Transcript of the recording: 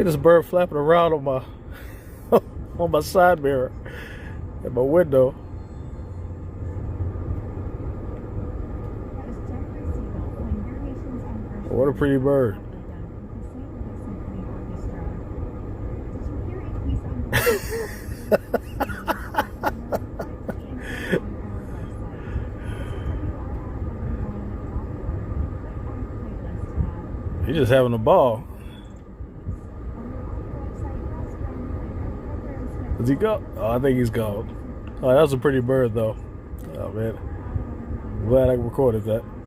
at this bird flapping around on my on my side mirror at my window. What a pretty bird. He's just having a ball. Does he go? Oh, I think he's gone. Oh, that was a pretty bird, though. Oh, man. I'm glad I recorded that.